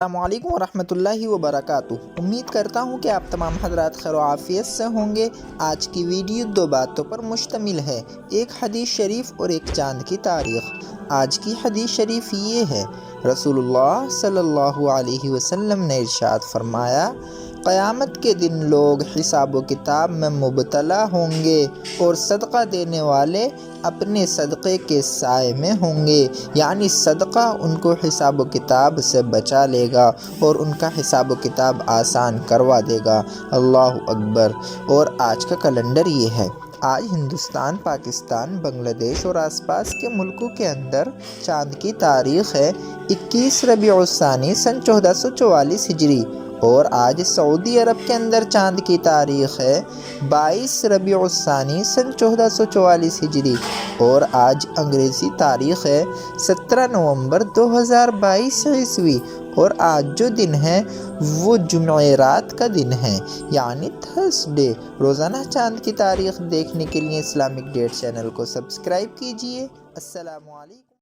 السلام علیکم ورحمۃ اللہ وبرکاتہ۔ امید کرتا ہوں کہ آپ تمام حضرات خیر و عافیت سے ہوں گے۔ آج کی ویڈیو دو باتوں پر مشتمل ہے، ایک حدیث شریف اور ایک چاند کی تاریخ۔ آج کی حدیث شریف یہ ہے، رسول اللہ صلی اللہ علیہ وسلم نے ارشاد فرمایا، قیامت کے دن لوگ حساب و کتاب میں مبتلا ہوں گے اور صدقہ دینے والے اپنے صدقے کے سائے میں ہوں گے، یعنی صدقہ ان کو حساب و کتاب سے بچا لے گا اور ان کا حساب و کتاب آسان کروا دے گا۔ اللہ اکبر۔ اور آج کا کیلنڈر یہ ہے، آج ہندوستان، پاکستان، بنگلہ دیش اور آس پاس کے ملکوں کے اندر چاند کی تاریخ ہے 21 ربیع الثانی سن 1444 ہجری، اور آج سعودی عرب کے اندر چاند کی تاریخ ہے 22 ربیع الثانی سن 1444 ہجری، اور آج انگریزی تاریخ ہے 17 نومبر 2022 عیسوی، اور آج جو دن ہے وہ جمعرات کا دن ہے، یعنی تھرسڈے۔ روزانہ چاند کی تاریخ دیکھنے کے لیے اسلامک ڈیٹ چینل کو سبسکرائب کیجیے۔ السلام علیکم۔